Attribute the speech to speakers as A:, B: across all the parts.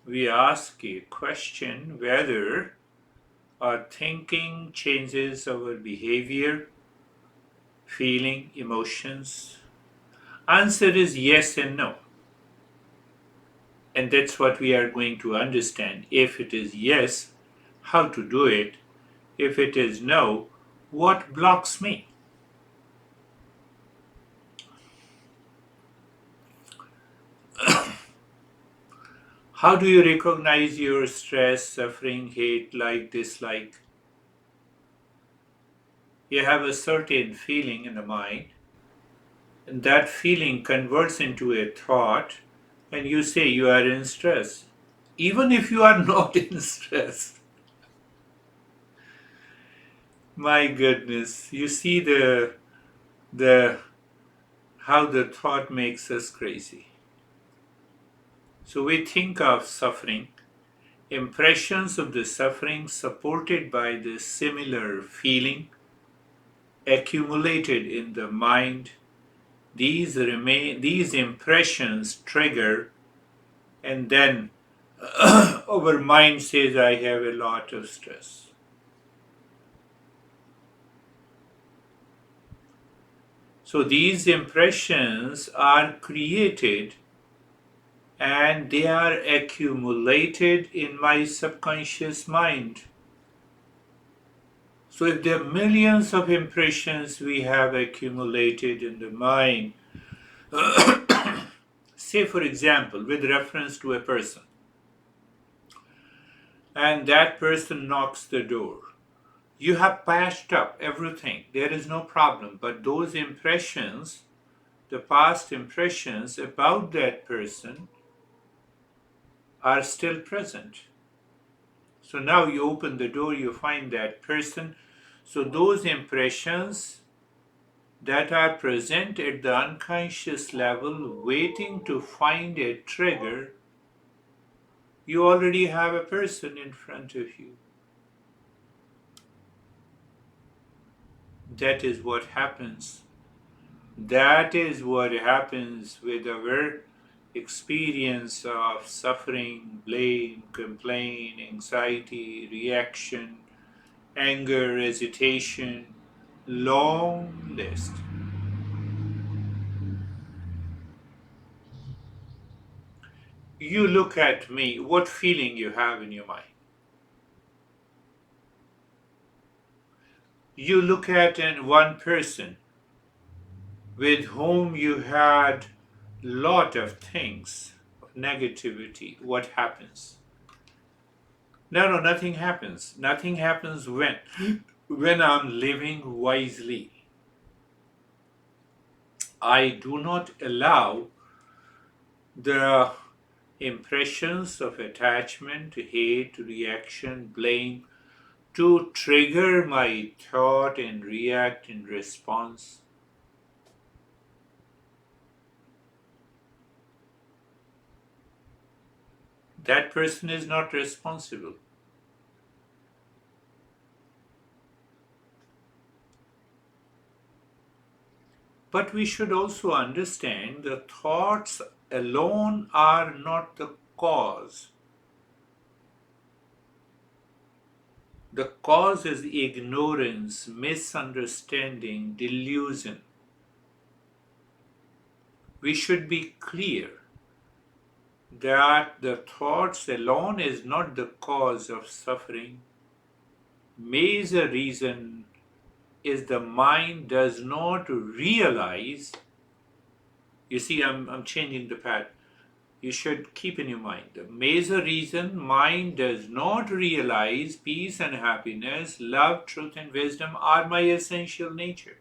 A: we ask a question whether our thinking changes our behavior, feeling, emotions. Answer is yes and no. And that's what we are going to understand. If it is yes, how to do it. If it is no, what blocks me? How do you recognize your stress, suffering, hate, like, dislike? You have a certain feeling in the mind, and that feeling converts into a thought, and you say you are in stress. Even if you are not in stress, my goodness, you see the how the thought makes us crazy. So we think of suffering, impressions of the suffering supported by the similar feeling accumulated in the mind. These impressions trigger, and then our mind says, I have a lot of stress. So these impressions are created and they are accumulated in my subconscious mind. So if there are millions of impressions we have accumulated in the mind, say for example, with reference to a person, and that person knocks the door. You have patched up everything, there is no problem, but those impressions, the past impressions about that person, are still present. So now you open the door, you find that person. So those impressions that are present at the unconscious level, waiting to find a trigger, you already have a person in front of you. That is what happens. That is what happens with our experience of suffering, blame, complaint, anxiety, reaction, anger, hesitation, long list. You look at me, what feeling you have in your mind? You look at one person with whom you had lot of things, negativity, what happens? No, no, nothing happens. Nothing happens when I'm living wisely. I do not allow the impressions of attachment, hate, reaction, blame to trigger my thought and react in response. That person is not responsible. But we should also understand the thoughts alone are not the cause. The cause is ignorance, misunderstanding, delusion. We should be clear that the thoughts alone is not the cause of suffering. Major reason is the mind does not realize. You see, I'm changing the path. You should keep in your mind the major reason mind does not realize peace and happiness, love, truth, and wisdom are my essential nature.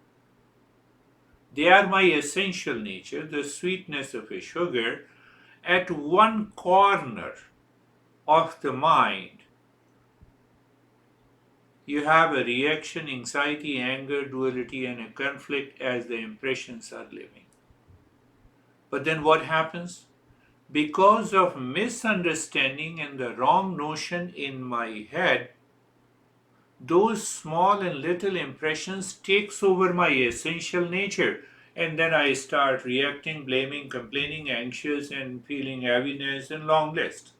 A: They are my essential nature, the sweetness of a sugar. At one corner of the mind, you have a reaction, anxiety, anger, duality, and a conflict as the impressions are living. But then what happens? Because of misunderstanding and the wrong notion in my head, those small and little impressions takes over my essential nature, and then I start reacting, blaming, complaining, anxious, and feeling heaviness and long list.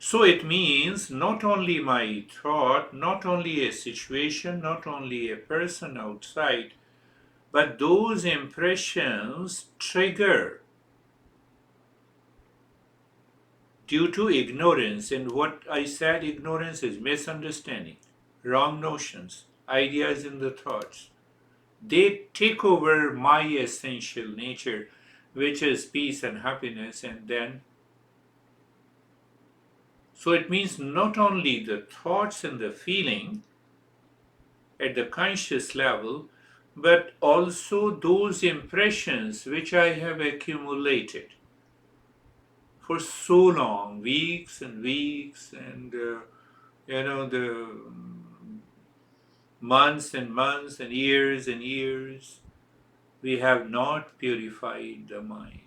A: So it means not only my thought, not only a situation, not only a person outside, but those impressions trigger due to ignorance. And what I said, ignorance is misunderstanding, wrong notions, ideas in the thoughts. They take over my essential nature, which is peace and happiness, and then so it means not only the thoughts and the feeling at the conscious level, but also those impressions which I have accumulated for so long, weeks and weeks, and the months and months and years, we have not purified the mind.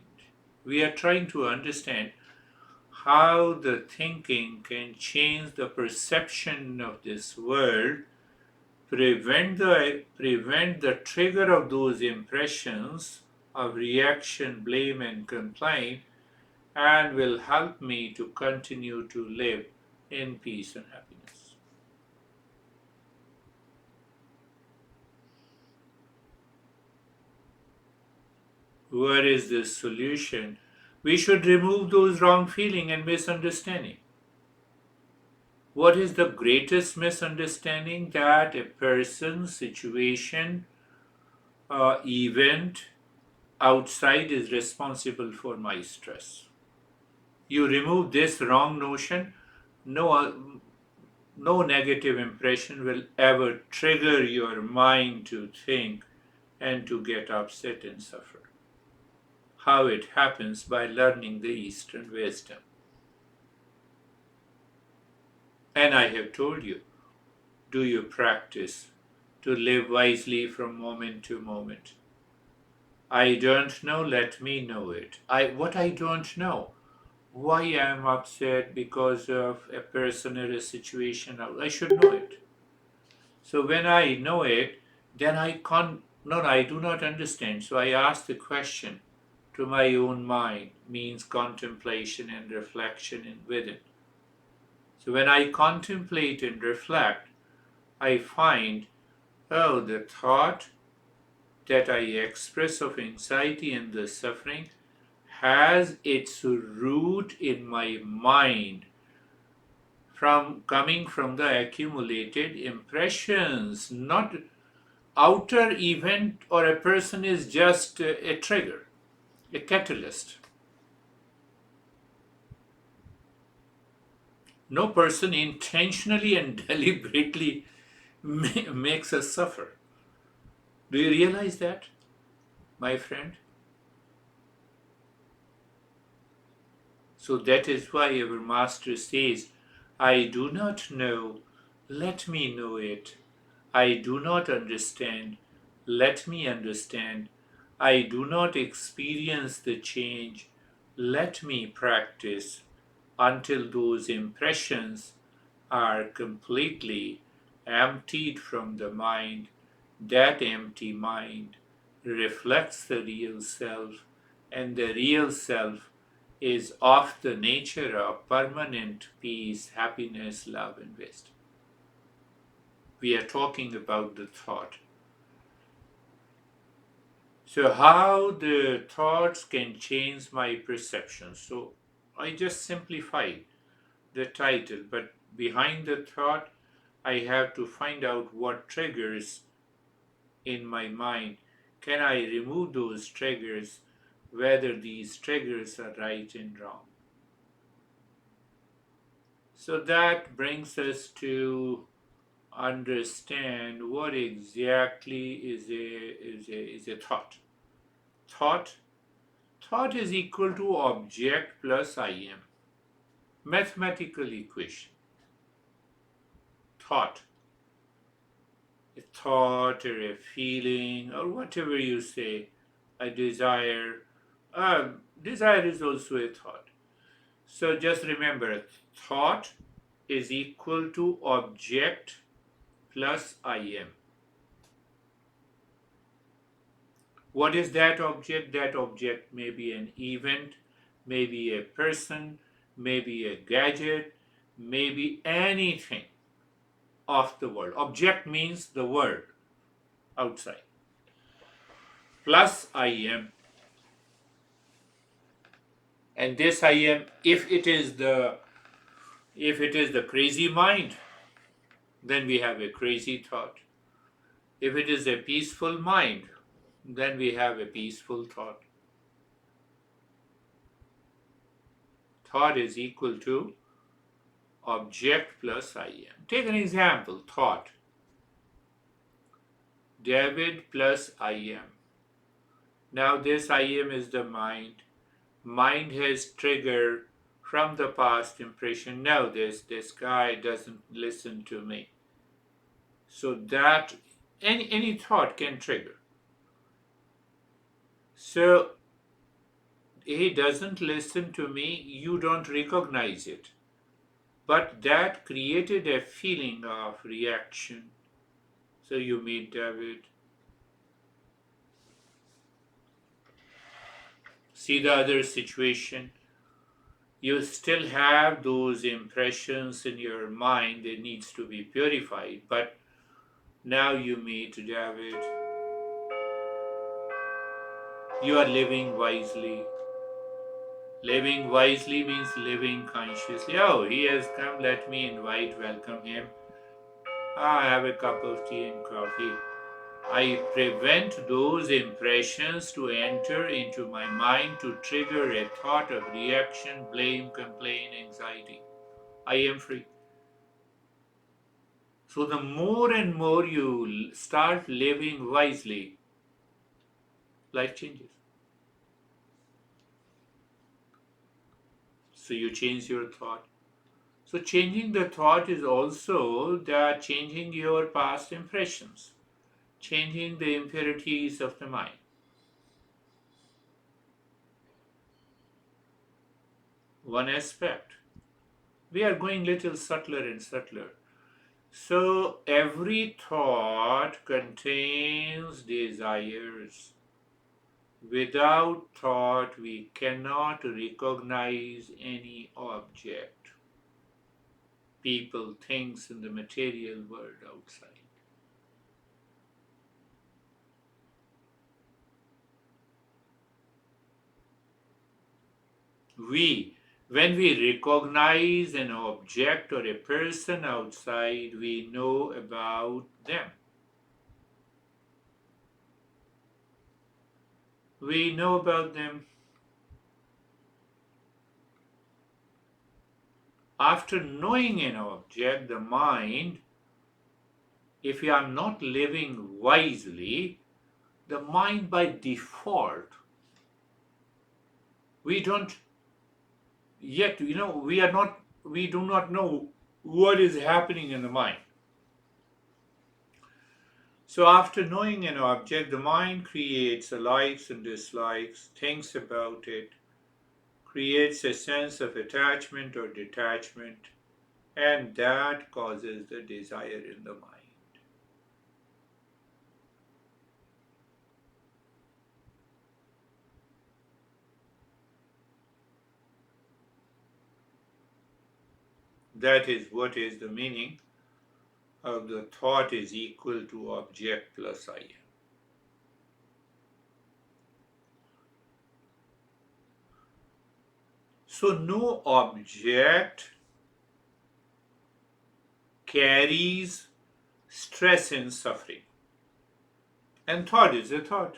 A: We are trying to understand how the thinking can change the perception of this world, prevent the trigger of those impressions of reaction, blame, and complaint, and will help me to continue to live in peace and happiness. What is the solution? We should remove those wrong feeling and misunderstanding. What is the greatest misunderstanding? That a person, situation, event outside is responsible for my stress. You remove this wrong notion, no, no negative impression will ever trigger your mind to think and to get upset and suffer. How it happens? By learning the Eastern wisdom. And I have told you, do you practice to live wisely from moment to moment? I don't know, let me know it. What I don't know, why I am upset because of a person or a situation, I should know it. So when I know it, then I can't, no, I do not understand. So I ask the question to my own mind, means contemplation and reflection in within. So when I contemplate and reflect, I find, oh, the thought that I express of anxiety and the suffering has its root in my mind, from coming from the accumulated impressions. Not outer event or a person is just a trigger, a catalyst. No person intentionally and deliberately makes us suffer. Do you realize that, my friend? So that is why our master says, I do not know, let me know it. I do not understand, let me understand. I do not experience the change, let me practice until those impressions are completely emptied from the mind. That empty mind reflects the real self, and the real self is of the nature of permanent peace, happiness, love, and wisdom. We are talking about the thought. So, how the thoughts can change my perception. So, I just simplified the title, but behind the thought, I have to find out what triggers in my mind. Can I remove those triggers, whether these triggers are right and wrong? So that brings us to understand what exactly is a thought. Thought thought is equal to object plus I am. Mathematical equation. Thought. A thought or a feeling or whatever you say, a desire. Desire is also a thought. So just remember, thought is equal to object plus I am. What is that object? That object may be an event, maybe a person, maybe a gadget, may be anything of the world. Object means the world outside. Plus I am. And this I am, if it is the crazy mind, then we have a crazy thought. If it is a peaceful mind, then we have a peaceful thought. Thought is equal to object plus I am. Take an example, thought. David plus I am. Now this I am is the mind. Mind has triggered from the past impression. No, this guy doesn't listen to me. So that any thought can trigger. So he doesn't listen to me, you don't recognize it. But that created a feeling of reaction. So you meet David. See the other situation. You still have those impressions in your mind that needs to be purified, but now you meet David. You are living wisely. Living wisely means living consciously. Oh, he has come, let me welcome him. I have a cup of tea and coffee. I prevent those impressions to enter into my mind to trigger a thought of reaction, blame, complaint, anxiety. I am free. So the more and more you start living wisely, life changes. So you change your thought. So changing the thought is also that changing your past impressions, changing the impurities of the mind. One aspect. We are going little subtler and subtler. So every thought contains desires. Without thought, we cannot recognize any object, people, things in the material world outside. When we recognize an object or a person outside, we know about them. We know about them. After knowing an object, the mind, if we are not living wisely, the mind by default, we don't yet, we do not know what is happening in the mind. So after knowing an object, the mind creates likes and dislikes, thinks about it, creates a sense of attachment or detachment, and that causes the desire in the mind. That is what is the meaning of the thought is equal to object plus I am. So no object carries stress and suffering. And thought is a thought.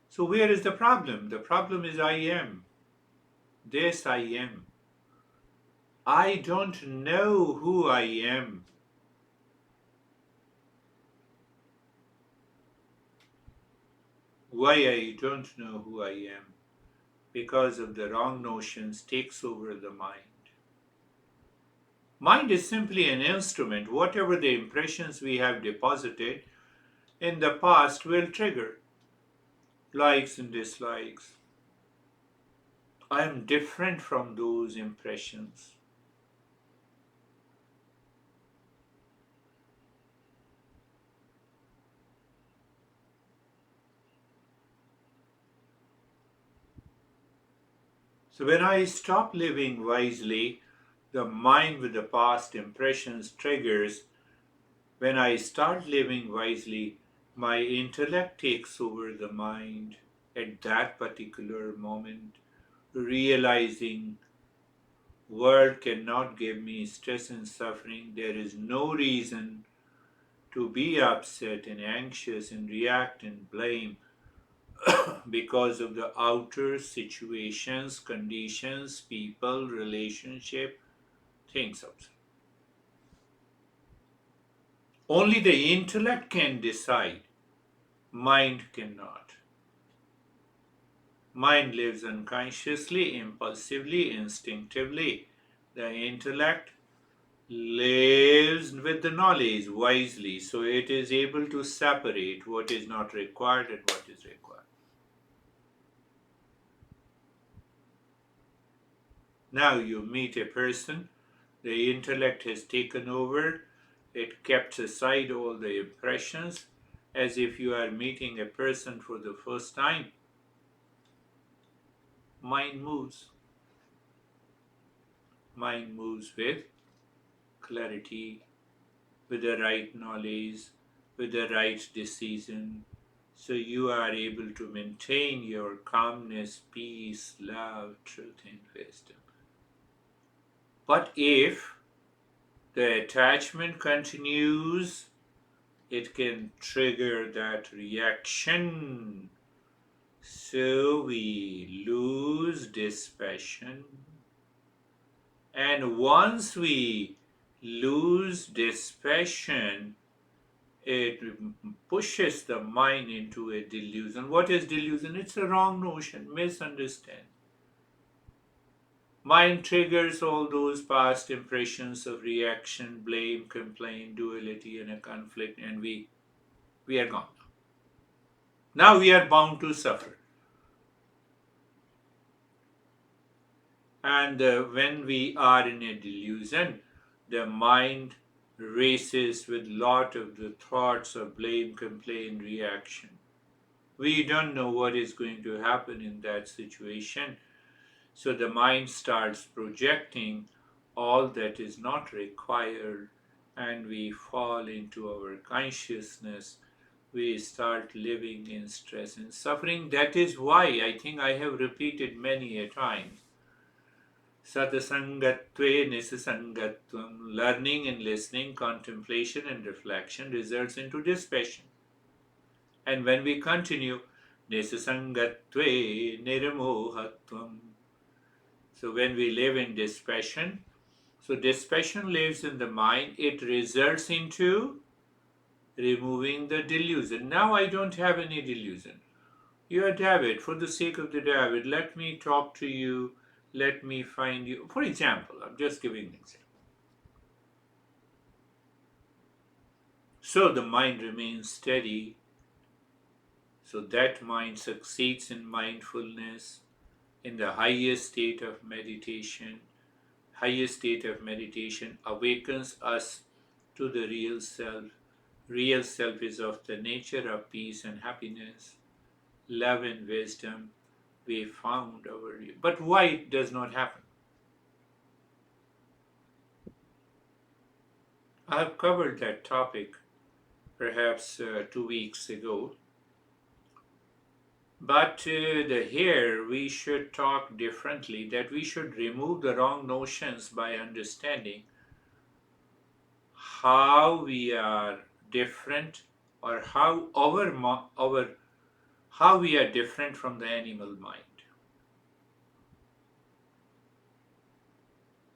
A: So where is the problem? The problem is I am. This I am. I don't know who I am. Why I don't know who I am? Because of the wrong notions takes over the mind. Mind is simply an instrument. Whatever the impressions we have deposited in the past will trigger likes and dislikes. I am different from those impressions. So when I stop living wisely, The mind with the past impressions triggers. When I start living wisely, my intellect takes over the mind at that particular moment, realizing world cannot give me stress and suffering. There is no reason to be upset and anxious and react and blame because of the outer situations, conditions, people, relationship, things outside. Only the intellect can decide, mind cannot. Mind lives unconsciously, impulsively, instinctively. The intellect lives with the knowledge wisely, so it is able to separate what is not required and what is required. Now you meet a person, the intellect has taken over, it kept aside all the impressions, as if you are meeting a person for the first time. Mind moves. Mind moves with clarity, with the right knowledge, with the right decision. So you are able to maintain your calmness, peace, love, truth, and wisdom. But if the attachment continues, it can trigger that reaction. So we lose dispassion. And once we lose dispassion, it pushes the mind into a delusion. What is delusion? It's a wrong notion, misunderstand. Mind triggers all those past impressions of reaction, blame, complaint, duality, and a conflict, and we are gone. Now we are bound to suffer. And when we are in a delusion, the mind races with lot of the thoughts of blame, complaint, reaction. We don't know what is going to happen in that situation. So the mind starts projecting all that is not required, and we fall into our consciousness. We start living in stress and suffering. That is why I think I have repeated many a time. Satasangatve nisasangatvam. Learning and listening, contemplation and reflection results into dispassion. And when we continue, nisasangatve niramohatvam. So when we live in dispassion, so dispassion lives in the mind, it results into removing the delusion. Now I don't have any delusion. You are David. For the sake of the David, let me talk to you. Let me find you. For example, I'm just giving an example. So the mind remains steady. So that mind succeeds in mindfulness, in the highest state of meditation. Highest state of meditation awakens us to the real self. Real self is of the nature of peace and happiness, love and wisdom. We found our real. But why it does not happen? I have covered that topic perhaps 2 weeks ago. But here we should talk differently, that we should remove the wrong notions by understanding how we are different, or how we are different from the animal mind.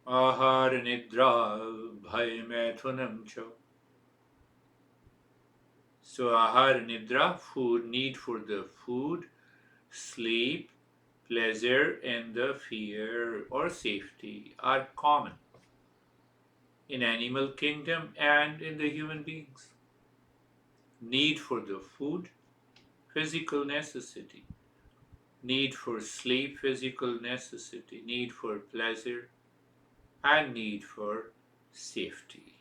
A: Ahar nidra bhay maithunam cha. So ahar nidra, food, need for the food, sleep, pleasure, and the fear or safety are common in animal kingdom and in the human beings. Need for the food, physical necessity. Need for sleep, physical necessity. Need for pleasure, and need for safety.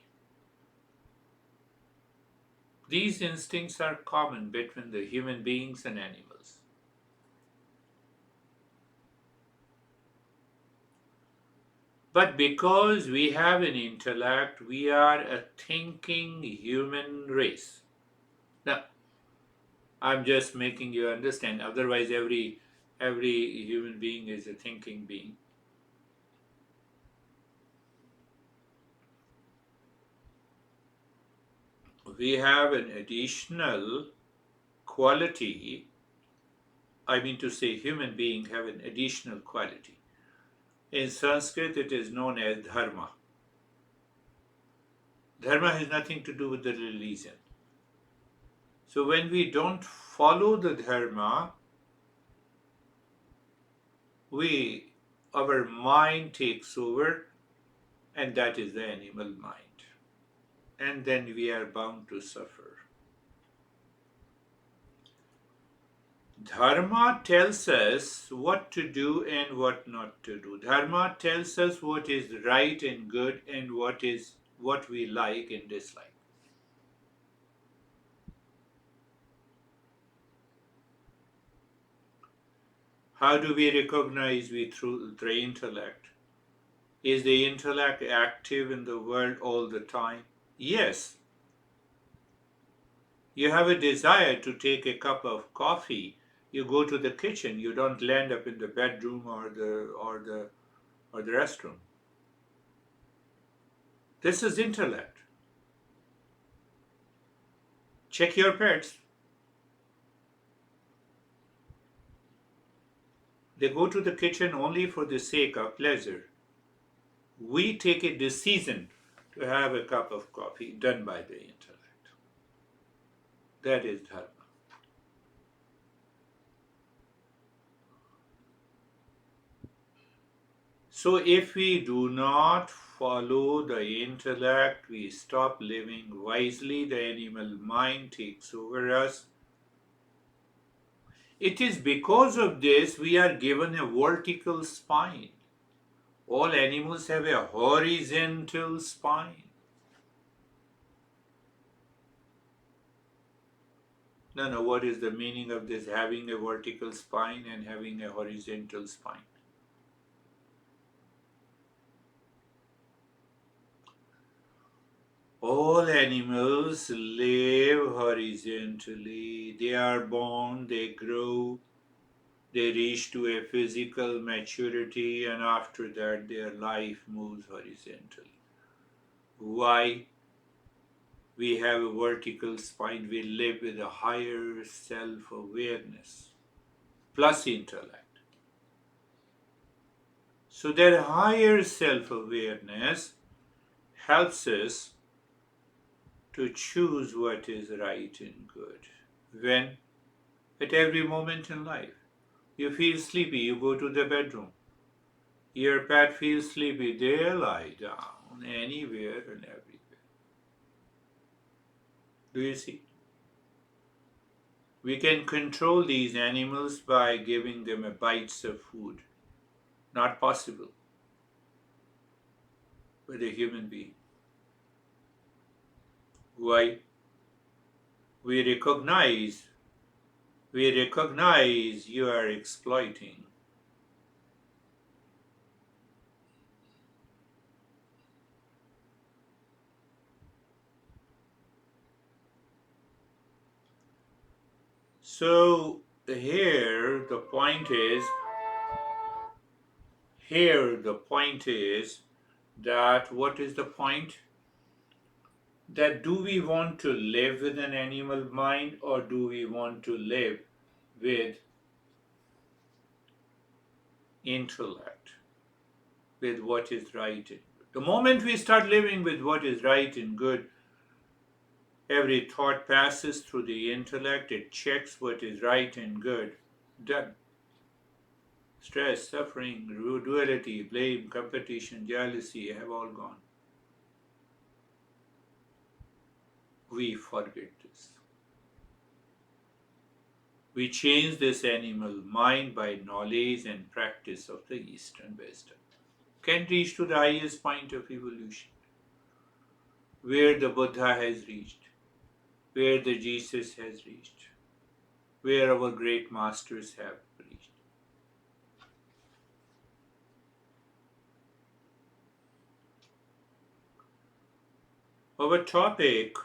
A: These instincts are common between the human beings and animals. But because we have an intellect, we are a thinking human race. Now, I'm just making you understand. Otherwise, every human being is a thinking being. We have an additional quality. I mean to say, human beings have an additional quality. In Sanskrit, it is known as dharma. Dharma has nothing to do with the religion. So when we don't follow the dharma, we our mind takes over, and that is the animal mind. And then we are bound to suffer. Dharma tells us what to do and what not to do. Dharma tells us what is right and good and what we like and dislike. How do we recognize we through the intellect? Is the intellect active in the world all the time? Yes. You have a desire to take a cup of coffee. You go to the kitchen. You don't land up in the bedroom or the restroom. This is intellect. Check your pets. They go to the kitchen only for the sake of pleasure. We take a decision to have a cup of coffee done by the intellect. That is dharma. So if we do not follow the intellect, we stop living wisely, the animal mind takes over us. It is because of this we are given a vertical spine. All animals have a horizontal spine. No, no, what is the meaning of this having a vertical spine and having a horizontal spine? All animals live horizontally. They are born, they grow, they reach to a physical maturity, and after that, their life moves horizontally. Why? We have a vertical spine. We live with a higher self awareness plus intellect. So, that higher self awareness helps us to choose what is right and good. When? At every moment in life. You feel sleepy, you go to the bedroom. Your pet feels sleepy, they lie down anywhere and everywhere. Do you see? We can control these animals by giving them a bites of food. Not possible with a human being. Why? We recognize, we recognize you are exploiting. So here the point is that what is the point? That do we want to live with an animal mind or do we want to live with intellect, with what is right and good? The moment we start living with what is right and good, every thought passes through the intellect, it checks what is right and good. Done. Stress, suffering, duality, blame, competition, jealousy have all gone. We forget this. We change this animal mind by knowledge and practice of the Eastern wisdom. Can reach to the highest point of evolution, where the Buddha has reached, where the Jesus has reached, where our great masters have reached. Our topic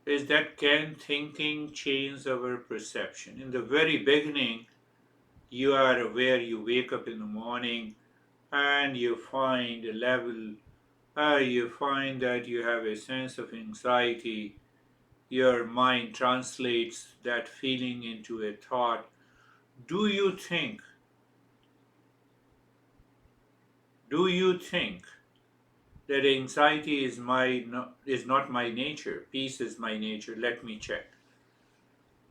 A: is that can thinking change our perception? In the very beginning, you are aware, you wake up in the morning and you find a level, you find that you have a sense of anxiety. Your mind translates that feeling into a thought. Do you think, do you think that anxiety is is not my nature? Peace is my nature. Let me check.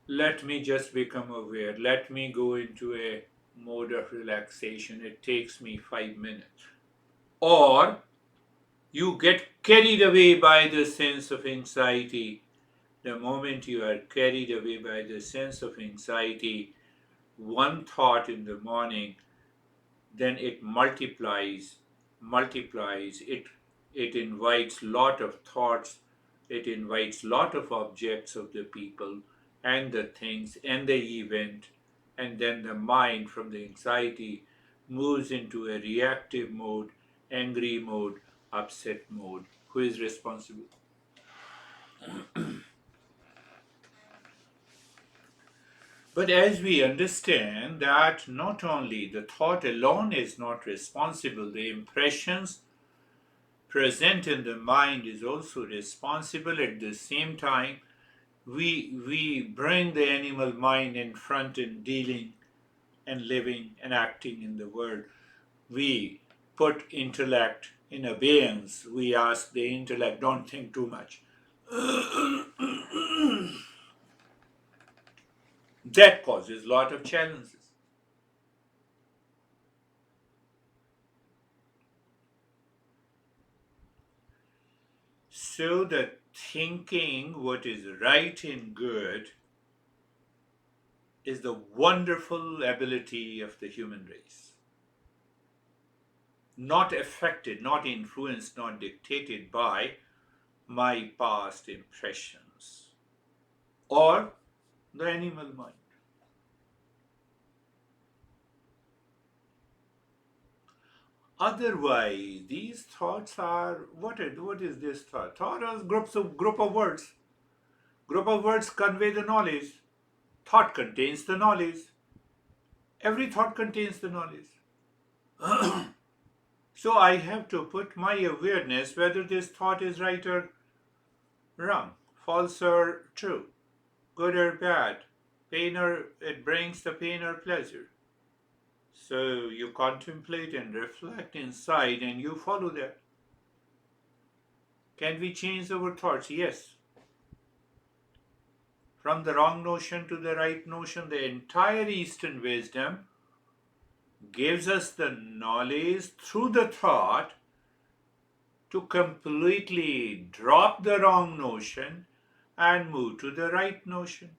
A: Let me just become aware. Let me go into a mode of relaxation. It takes me 5 minutes. Or you get carried away by the sense of anxiety. The moment you are carried away by the sense of anxiety, one thought in the morning, then it multiplies. It invites lot of thoughts, it invites lot of objects of the people and the things and the event, and then the mind from the anxiety moves into a reactive mode, angry mode, upset mode. Who is responsible? But as we understand that not only the thought alone is not responsible, the impressions present in the mind is also responsible. At the same time, we bring the animal mind in front in dealing and living and acting in the world. We put intellect in abeyance. We ask the intellect, don't think too much. That causes a lot of challenges. So that thinking what is right and good is the wonderful ability of the human race. Not affected, not influenced, not dictated by my past impressions or the animal mind. Otherwise, these thoughts are what is this thought? Thought is group of words. Group of words convey the knowledge. Thought contains the knowledge. Every thought contains the knowledge. So I have to put my awareness whether this thought is right or wrong, false or true, good or bad, pain or it brings the pain or pleasure. So you contemplate and reflect inside and you follow that. Can we change our thoughts? Yes. From the wrong notion to the right notion, the entire Eastern wisdom gives us the knowledge through the thought to completely drop the wrong notion and move to the right notion.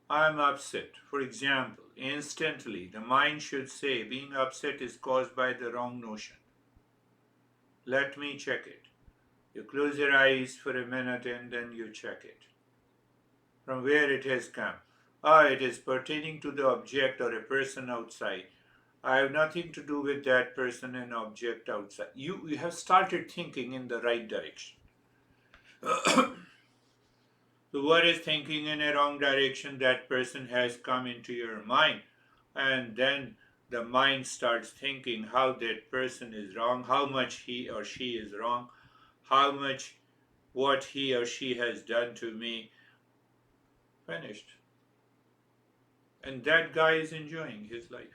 A: I'm upset. For example, instantly the mind should say being upset is caused by the wrong notion. Let me check it. You close your eyes for a minute and then you check it. From where it has come. It is pertaining to the object or a person outside. I have nothing to do with that person and object outside. You have started thinking in the right direction. So what is thinking in a wrong direction? That person has come into your mind, and then the mind starts thinking how that person is wrong, how much he or she is wrong, how much what he or she has done to me. Finished. And that guy is enjoying his life.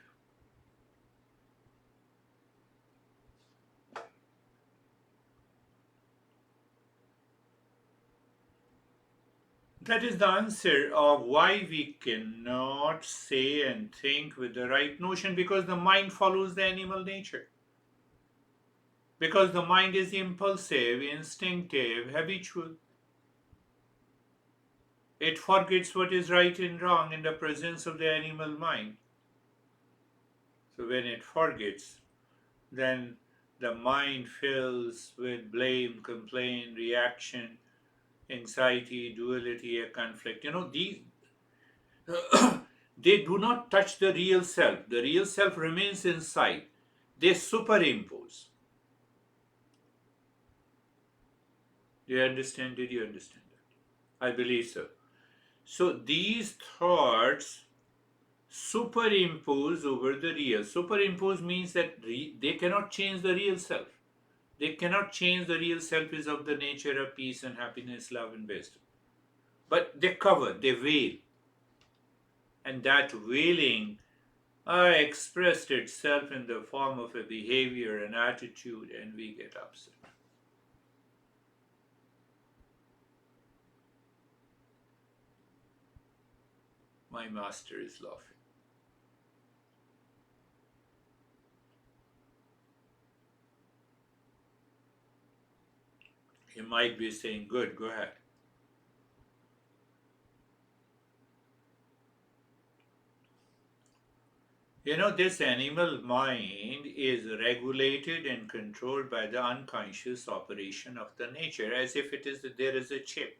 A: That is the answer of why we cannot say and think with the right notion, because the mind follows the animal nature. Because the mind is impulsive, instinctive, habitual. It forgets what is right and wrong in the presence of the animal mind. So when it forgets, then the mind fills with blame, complaint, reaction, anxiety, duality, a conflict. These they do not touch the real self. The real self remains inside. They superimpose. You understand? Did you understand that? I believe so. So these thoughts superimpose over the real. Superimpose means that they cannot change the real self. They cannot change the real self is of the nature of peace and happiness, love and wisdom. But they cover, they veil. And that veiling expressed itself in the form of a behavior, an attitude, and we get upset. My master is laughing. He might be saying, good, go ahead. This animal mind is regulated and controlled by the unconscious operation of the nature, as if there is a chip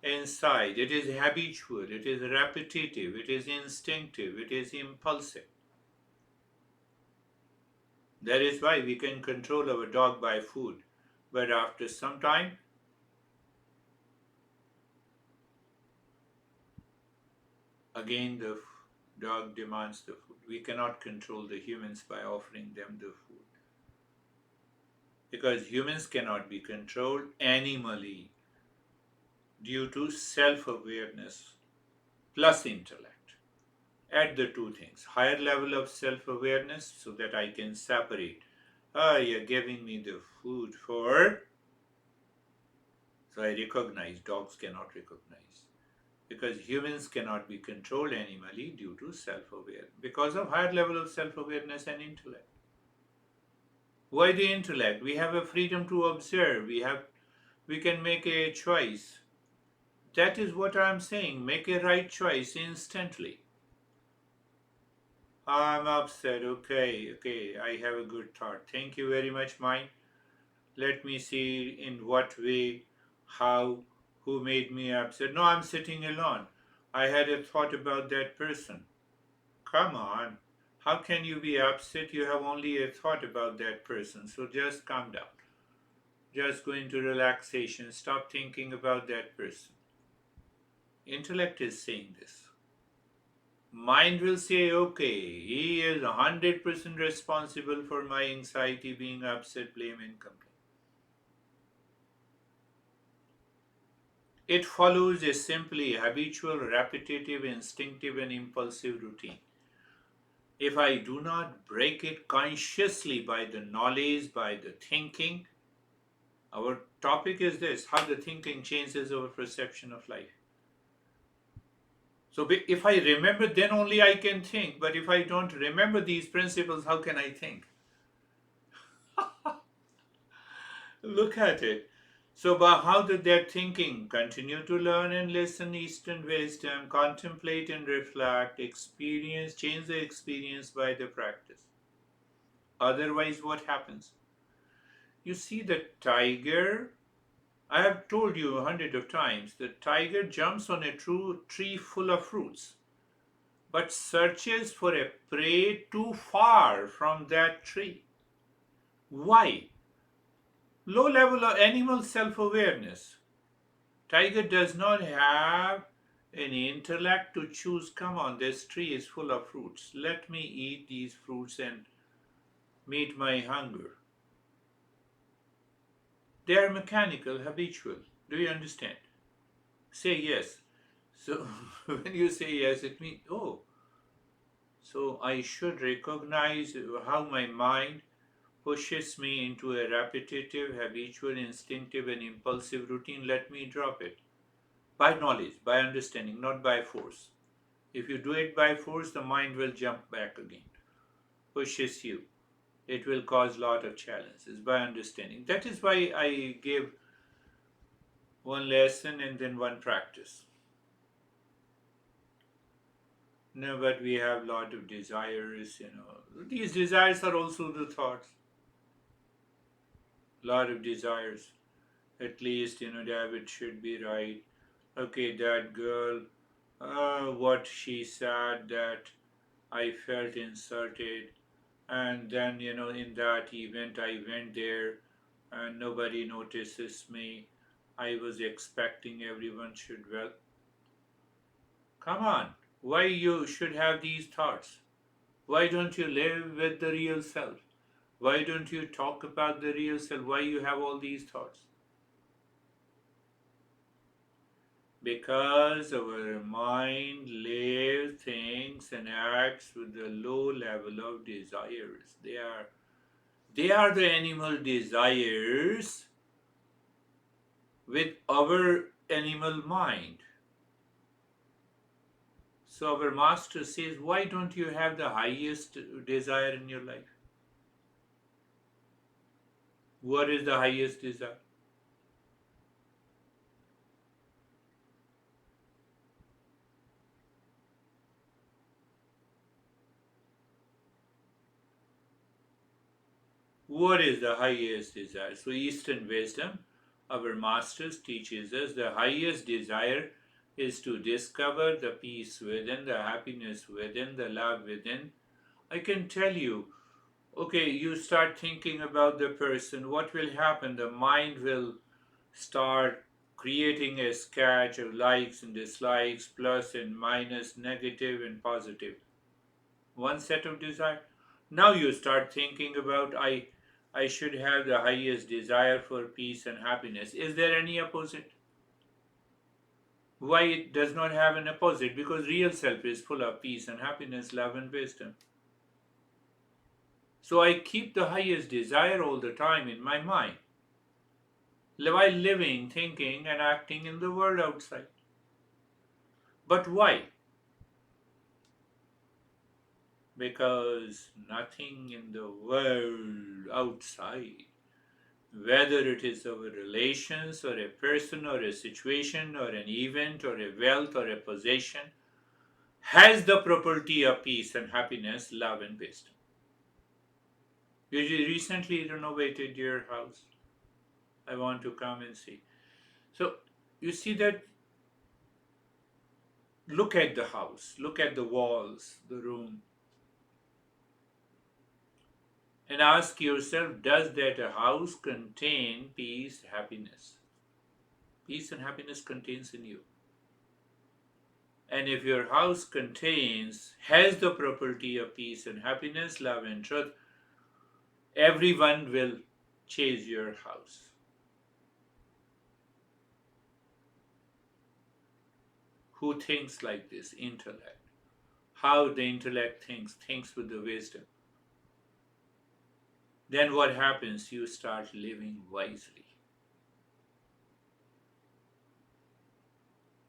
A: inside. It is habitual, it is repetitive, it is instinctive, it is impulsive. That is why we can control our dog by food. But after some time, again the dog demands the food. We cannot control the humans by offering them the food. Because humans cannot be controlled animally due to self awareness plus intellect. Add the two things higher level of self awareness so that I can separate. Ah, you're giving me the food for. So I recognize, dogs cannot recognize. Because humans cannot be controlled animally due to self awareness. Because of higher level of self awareness and intellect. Why the intellect? We have a freedom to observe. We can make a choice. That is what I'm saying. Make a right choice instantly. I'm upset. Okay, okay. I have a good thought. Thank you very much, mind. Let me see in what way, how, who made me upset. No, I'm sitting alone. I had a thought about that person. Come on. How can you be upset? You have only a thought about that person. So just calm down. Just go into relaxation. Stop thinking about that person. Intellect is saying this. Mind will say, okay, he is 100% responsible for my anxiety, being upset, blame, and complaint. It follows a simply habitual, repetitive, instinctive, and impulsive routine. If I do not break it consciously by the knowledge, by the thinking, our topic is this how the thinking changes our perception of life. So, if I remember, then only I can think. But if I don't remember these principles, how can I think? Look at it. So, but how did their thinking continue to learn and listen Eastern wisdom, contemplate and reflect, experience, change the experience by the practice? Otherwise, what happens? You see, the tiger, I have told you 100 of times, the tiger jumps on a true tree full of fruits, but searches for a prey too far from that tree. Why? Low level of animal self awareness. Tiger does not have any intellect to choose, come on, this tree is full of fruits. Let me eat these fruits and meet my hunger. They are mechanical, habitual. Do you understand? Say yes. So when you say yes, it means, oh, so I should recognize how my mind pushes me into a repetitive, habitual, instinctive, and impulsive routine. Let me drop it. By knowledge, by understanding, not by force. If you do it by force, the mind will jump back again, pushes you. It will cause a lot of challenges by understanding. That is why I give one lesson and then one practice. No, but we have a lot of desires. These desires are also the thoughts. A lot of desires. At least, David should be right. Okay, that girl, what she said that I felt insulted. And then, in that event, I went there and nobody notices me. I was expecting everyone should, well, come on. Why you should have these thoughts? Why don't you live with the real self? Why don't you talk about the real self? Why you have all these thoughts? Because our mind lives, thinks, and acts with a low level of desires. They are the animal desires with our animal mind. So our master says, why don't you have the highest desire in your life? What is the highest desire? What is the highest desire? So Eastern wisdom, our masters teaches us the highest desire is to discover the peace within, the happiness within, the love within. I can tell you, okay, you start thinking about the person, what will happen? The mind will start creating a sketch of likes and dislikes, plus and minus, negative and positive. One set of desire. Now you start thinking about I should have the highest desire for peace and happiness. Is there any opposite? Why it does not have an opposite? Because real self is full of peace and happiness, love and wisdom. So I keep the highest desire all the time in my mind while living, thinking, and acting in the world outside. But why? Because nothing in the world outside, whether it is our relations or a person or a situation or an event or a wealth or a possession, has the property of peace and happiness, love and wisdom. You recently renovated your house. I want to come and see. So you see that, look at the house, look at the walls, the room, and ask yourself, does that house contain peace, happiness? Peace and happiness contains in you. And if your house has the property of peace and happiness, love and truth, everyone will chase your house. Who thinks like this? Intellect. How the intellect thinks with the wisdom. Then what happens? You start living wisely.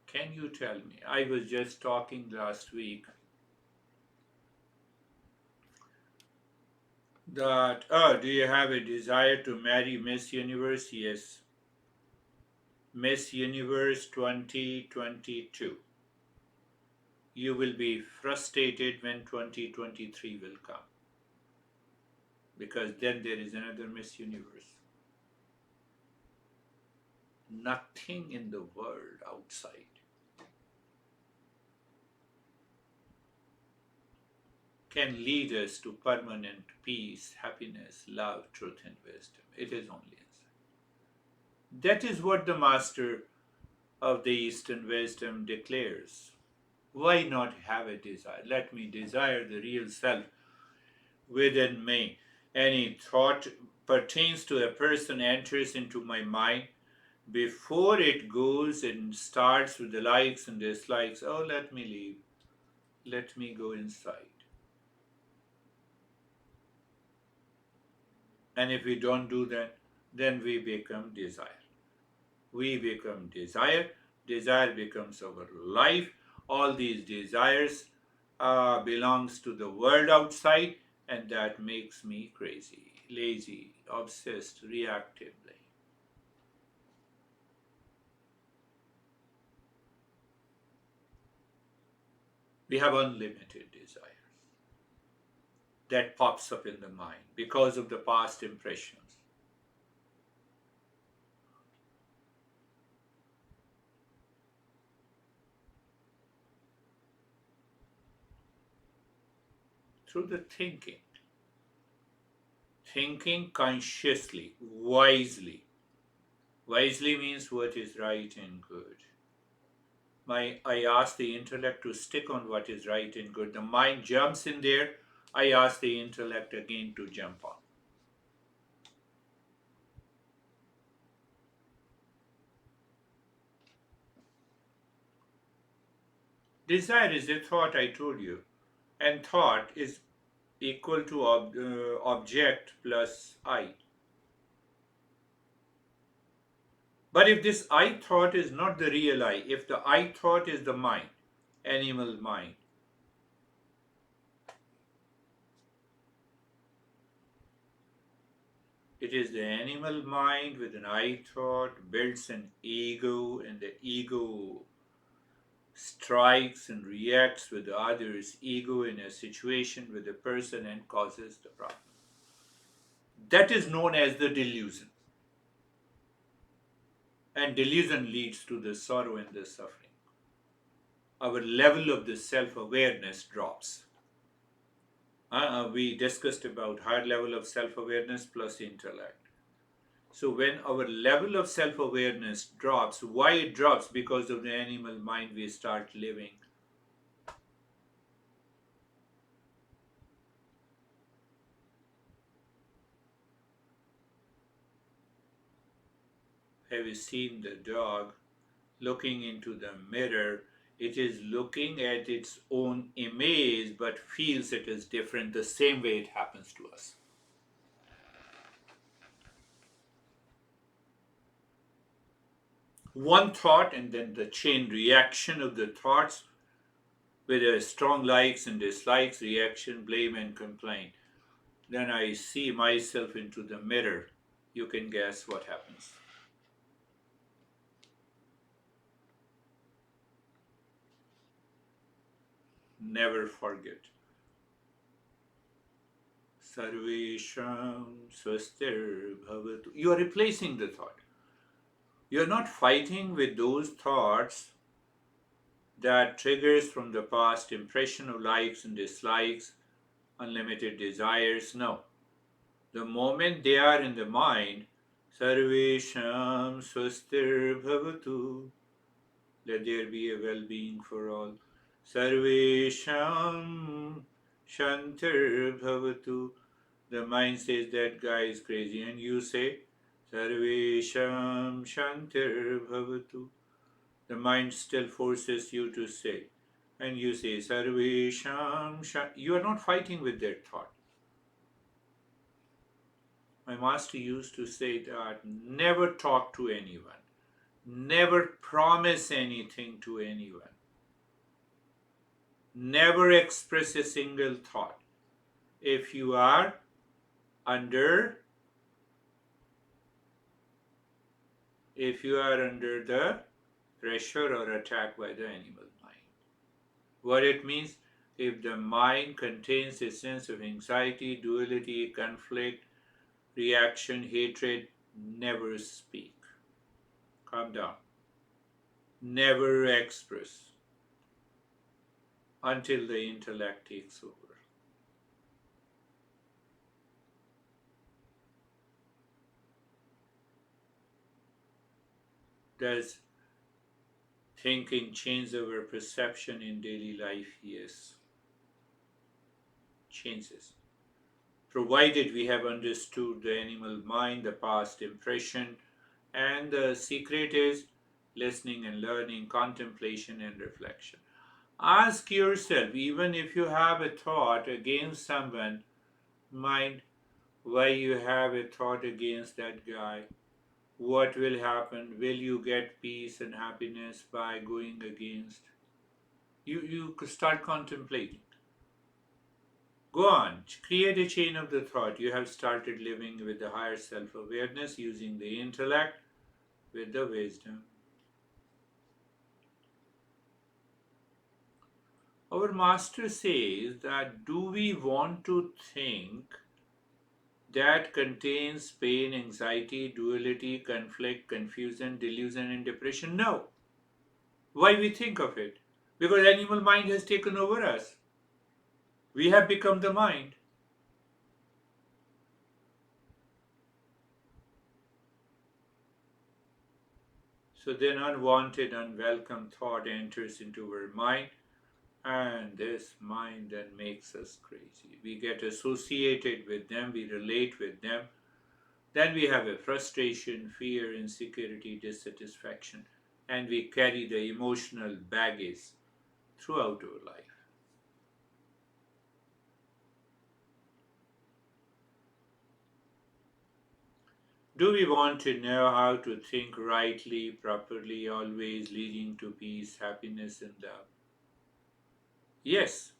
A: Can you tell me? I was just talking last week that, oh, do you have a desire to marry Miss Universe? Yes. Miss Universe 2022. You will be frustrated when 2023 will come, because then there is another Miss Universe. Nothing in the world outside can lead us to permanent peace, happiness, love, truth, and wisdom. It is only inside. That is what the master of the Eastern wisdom declares. Why not have a desire? Let me desire the real self within me. Any thought pertains to a person enters into my mind before it goes and starts with the likes and dislikes. Oh, let me leave. Let me go inside. And if we don't do that, then we become desire. We become desire. Desire becomes our life. All these desires belongs to the world outside, and that makes me crazy, lazy, obsessed, reactively. We have unlimited desires that pops up in the mind because of the past impressions. Through the thinking consciously, wisely. Wisely means what is right and good. I ask the intellect to stick on what is right and good. The mind jumps in there. I ask the intellect again to jump on. Desire is a thought, I told you, and thought is equal to object plus I. But if this I thought is not the real I, if the I thought is the mind, animal mind, it is the animal mind with an I thought, builds an ego, and the ego strikes and reacts with the other's ego in a situation with the person and causes the problem. That is known as the delusion. And delusion leads to the sorrow and the suffering. Our level of the self awareness drops. We discussed about higher level of self awareness plus intellect. So when our level of self awareness drops, why it drops? Because of the animal mind we start living. Have you seen the dog looking into the mirror? It is looking at its own image but feels it is different the same way it happens to us. One thought and then the chain reaction of the thoughts with a strong likes and dislikes, reaction, blame, and complaint. Then I see myself into the mirror. You can guess what happens. Never forget. Sarvesham swastir bhavatu. You are replacing the thought. You are not fighting with those thoughts that triggers from the past impression of likes and dislikes, unlimited desires. No. The moment they are in the mind, Sarvesham swastir bhavatu. Let there be a well-being for all. Sarvesham shantir bhavatu. The mind says that guy is crazy, and you say Sarvesham shantir bhavatu. The mind still forces you to say, and you say Sarvesham shantir. You are not fighting with that thought. My master used to say that never talk to anyone, never promise anything to anyone, never express a single thought. If you are under the pressure or attack by the animal mind. What it means, if the mind contains a sense of anxiety, duality, conflict, reaction, hatred, never speak. Calm down. Never express until the intellect takes over. Does thinking change our perception in daily life? Yes, changes. Provided we have understood the animal mind, the past impression, and the secret is listening and learning, contemplation and reflection. Ask yourself, even if you have a thought against someone, mind why you have a thought against that guy. What will happen? Will you get peace and happiness by going against? You start contemplating. Go on, create a chain of the thought. You have started living with the higher self awareness, using the intellect with the wisdom. Our master says that do we want to think that contains pain, anxiety, duality, conflict, confusion, delusion, and depression? No. Why we think of it? Because animal mind has taken over us. We have become the mind. So then unwanted, unwelcome thought enters into our mind, and this mind then makes us crazy. We get associated with them, we relate with them. Then we have a frustration, fear, insecurity, dissatisfaction, and we carry the emotional baggage throughout our life. Do we want to know how to think rightly, properly, always leading to peace, happiness, and love? Yes.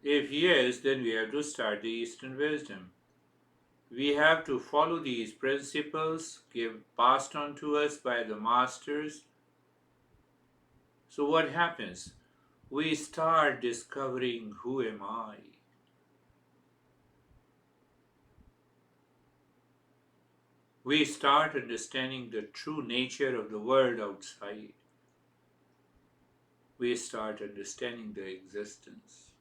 A: If yes, then we have to start the Eastern wisdom. We have to follow these principles passed on to us by the masters. So what happens? We start discovering who am I? We start understanding the true nature of the world outside. We start understanding the existence.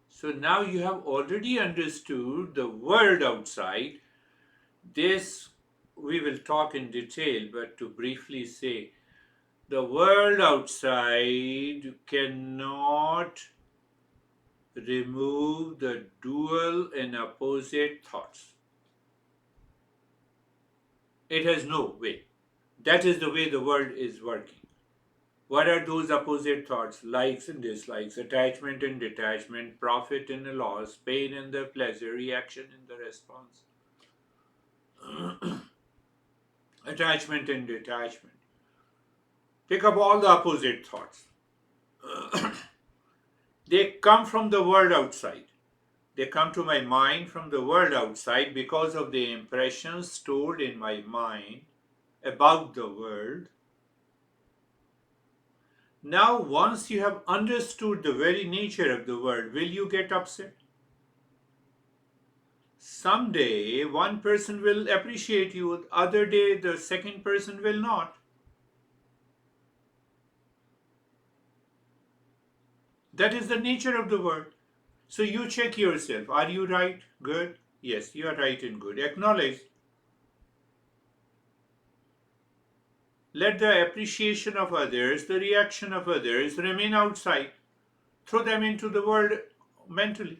A: So now you have already understood the world outside. This we will talk in detail, but to briefly say, the world outside cannot remove the dual and opposite thoughts. It has no way. That is the way the world is working. What are those opposite thoughts? Likes and dislikes, attachment and detachment, profit and the loss, pain and the pleasure, reaction and the response. Attachment and detachment. Pick up all the opposite thoughts. They come from the world outside. They come to my mind from the world outside because of the impressions stored in my mind about the world. Now, once you have understood the very nature of the world, will you get upset? Someday, one person will appreciate you, other day, the second person will not. That is the nature of the world. So you check yourself. Are you right? Good? Yes, you are right and good. Acknowledge. Let the appreciation of others, the reaction of others remain outside. Throw them into the world mentally.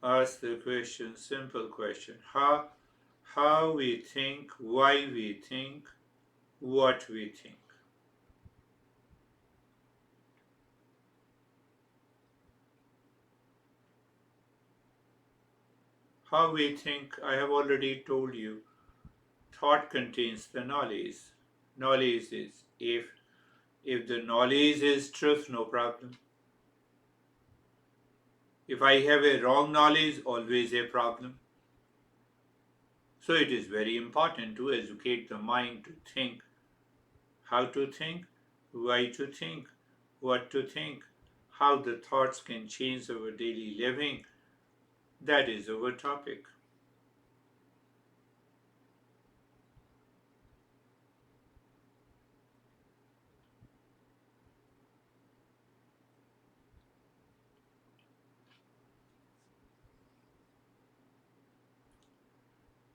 A: Ask the question, simple question. How we think, why we think, what we think. How we think, I have already told you. Thought contains the knowledge. Knowledge is if the knowledge is truth, no problem. If I have a wrong knowledge, always a problem. So it is very important to educate the mind to think, how to think, why to think, what to think, how the thoughts can change our daily living. That is our topic.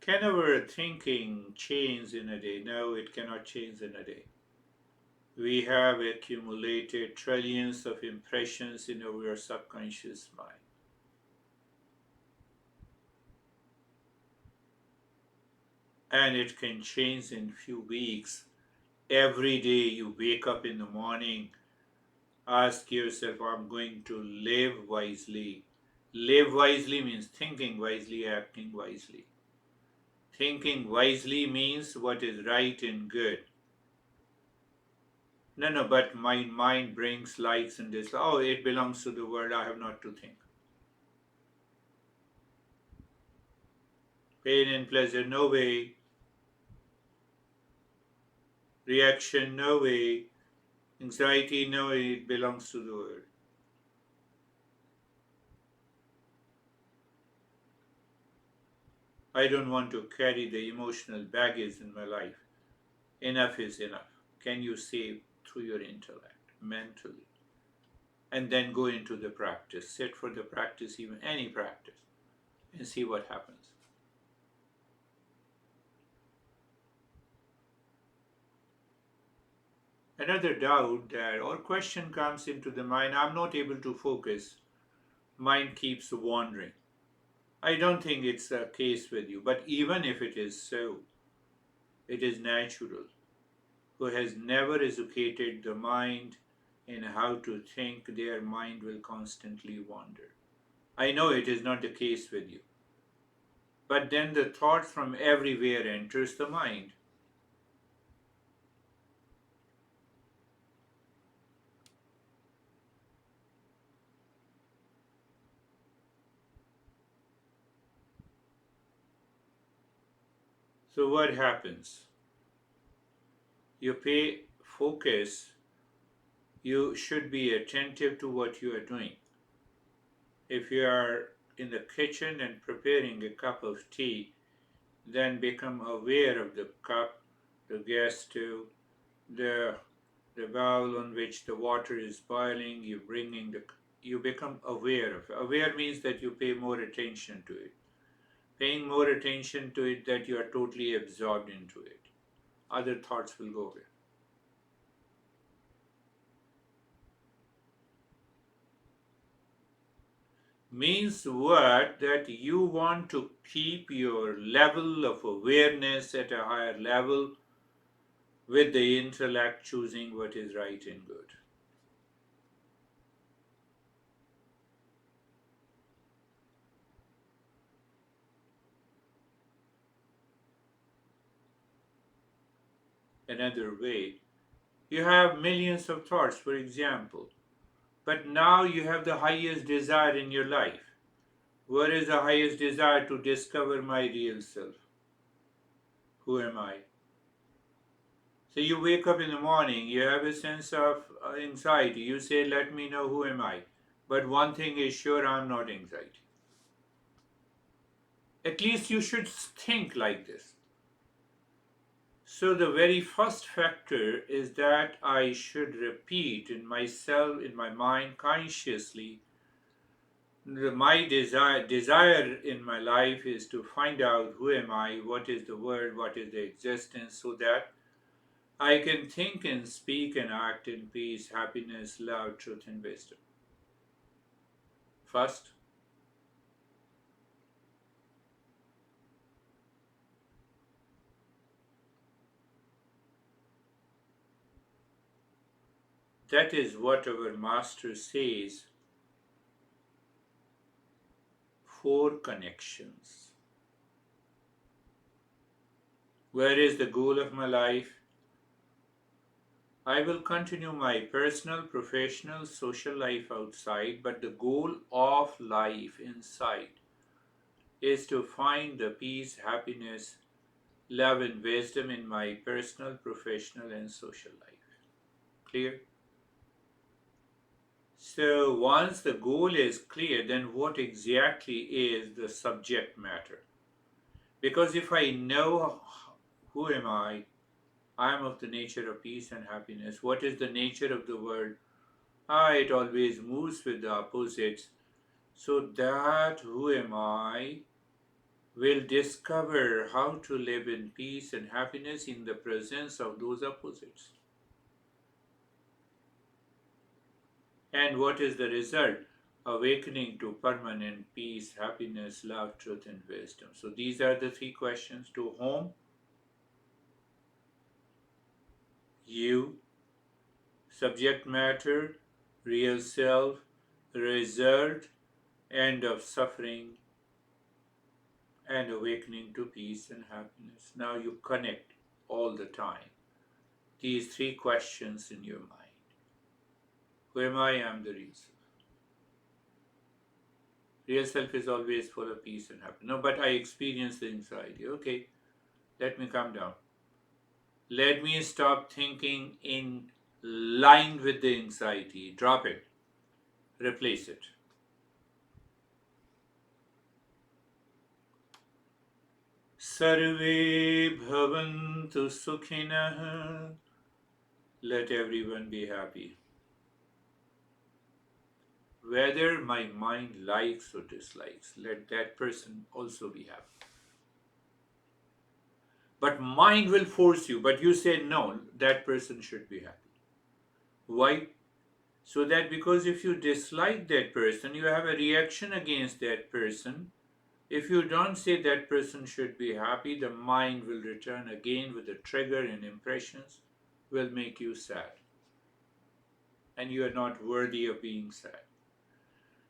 A: Can our thinking change in a day? No, it cannot change in a day. We have accumulated trillions of impressions in our subconscious mind. And it can change in few weeks. Every day you wake up in the morning, ask yourself, I'm going to live wisely. Live wisely means thinking wisely, acting wisely. Thinking wisely means what is right and good. No, no, but my mind brings likes and dislikes. Oh, it belongs to the world. I have not to think. Pain and pleasure, no way. Reaction, no way. Anxiety, no way. It belongs to the world. I don't want to carry the emotional baggage in my life. Enough is enough. Can you say through your intellect, mentally, and then go into the practice. Sit for the practice, even any practice, and see what happens. Another doubt that or question comes into the mind, I'm not able to focus. Mind keeps wandering. I don't think it's a case with you, but even if it is so, it is natural. Who has never educated the mind in how to think, their mind will constantly wander. I know it is not the case with you, but then the thoughts from everywhere enters the mind. So what happens? You pay focus, you should be attentive to what you are doing. If you are in the kitchen and preparing a cup of tea, then become aware of the cup, the gas stove, the the bowl on which the water is boiling. You become aware of. Aware means that you pay more attention to it. Paying more attention to it, that you are totally absorbed into it. Other thoughts will go away. Means what? That you want to keep your level of awareness at a higher level, with the intellect choosing what is right and good. Another way, you have millions of thoughts, for example, but now you have the highest desire in your life. What is the highest desire? To discover my real self. Who am I? So you wake up in the morning, you have a sense of anxiety. You say, let me know who am I. But one thing is sure, I'm not anxiety. At least you should think like this. So the very first factor is that I should repeat in myself, in my mind, consciously. My desire in my life is to find out who am I, what is the world, what is the existence, so that I can think and speak and act in peace, happiness, love, truth, and wisdom. First, that is what our master says, four connections. Where is the goal of my life? I will continue my personal, professional, social life outside, but the goal of life inside is to find the peace, happiness, love, and wisdom in my personal, professional, and social life. Clear? So, once the goal is clear, then what exactly is the subject matter? Because if I know who am I am of the nature of peace and happiness. What is the nature of the world? It always moves with the opposites. So that who am I will discover how to live in peace and happiness in the presence of those opposites. And what is the result? Awakening to permanent peace, happiness, love, truth, and wisdom. So these are the three questions: to whom, you, subject matter, real self, result, end of suffering, and awakening to peace and happiness. Now you connect all the time these three questions in your mind. Who am I? I am the real self. Real self is always full of peace and happiness. No, but I experience the anxiety. Okay, let me calm down. Let me stop thinking in line with the anxiety. Drop it. Replace it. Sarve bhavantu sukhinah. Let everyone be happy. Whether my mind likes or dislikes, let that person also be happy. But mind will force you, but you say no, that person should be happy. Why? So that because if you dislike that person, you have a reaction against that person. If you don't say that person should be happy, the mind will return again with a trigger and impressions, will make you sad. And you are not worthy of being sad.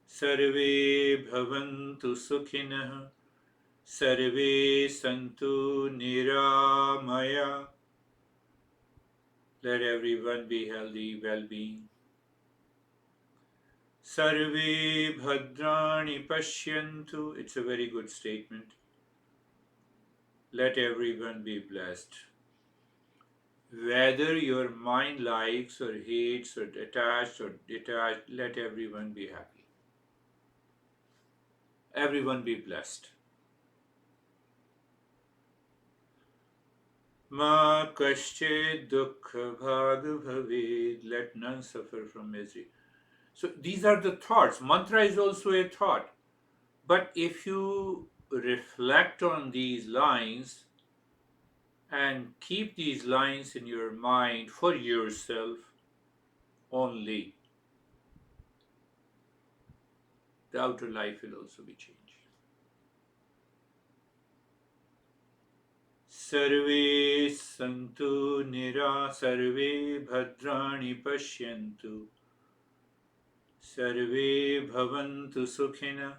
A: Sarve bhavantu sukhinah, sarve santu niramaya. Let everyone be healthy, well-being. Sarve bhadrani pashyantu. It's a very good statement. Let everyone be blessed. Whether your mind likes or hates or attached or detached, let everyone be happy. Everyone be blessed. Ma kasche dukha bhag bhaved. Let none suffer from misery. So these are the thoughts. Mantra is also a thought. But if you reflect on these lines and keep these lines in your mind for yourself only, the outer life will also be changed. Sarve santu nira, sarve bhadrani pashyantu, sarve bhavantu sukhina.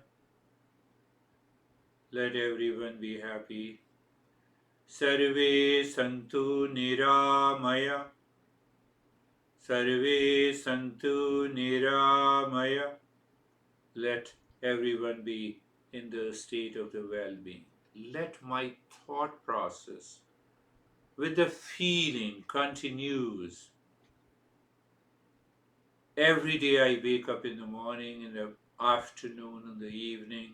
A: Let everyone be happy. Sarve santu niramaya, sarve santu niramaya. Let everyone be in the state of the well-being. Let my thought process with the feeling continues. Every day I wake up in the morning, in the afternoon, in the evening,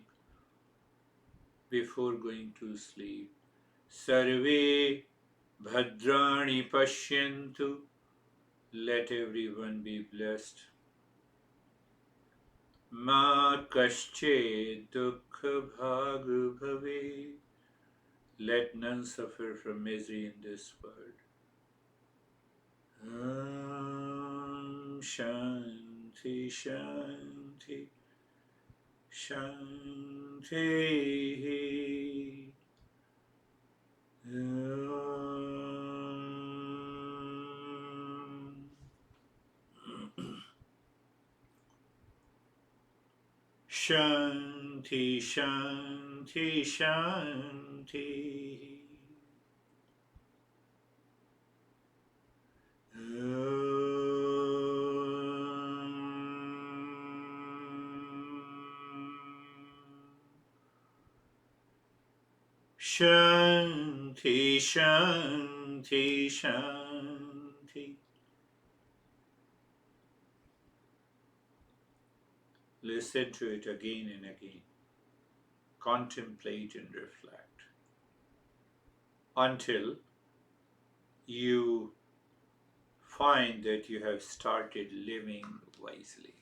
A: before going to sleep. Sarve bhadrani pashyantu. Let everyone be blessed. Ma kasche dukha bhag bhave. Let none suffer from misery in this world. Shanti Shanti Shanti. Shanti Shanti Shanti. Shanti Shanti Shanti. Listen to it again and again. Contemplate and reflect until you find that you have started living wisely.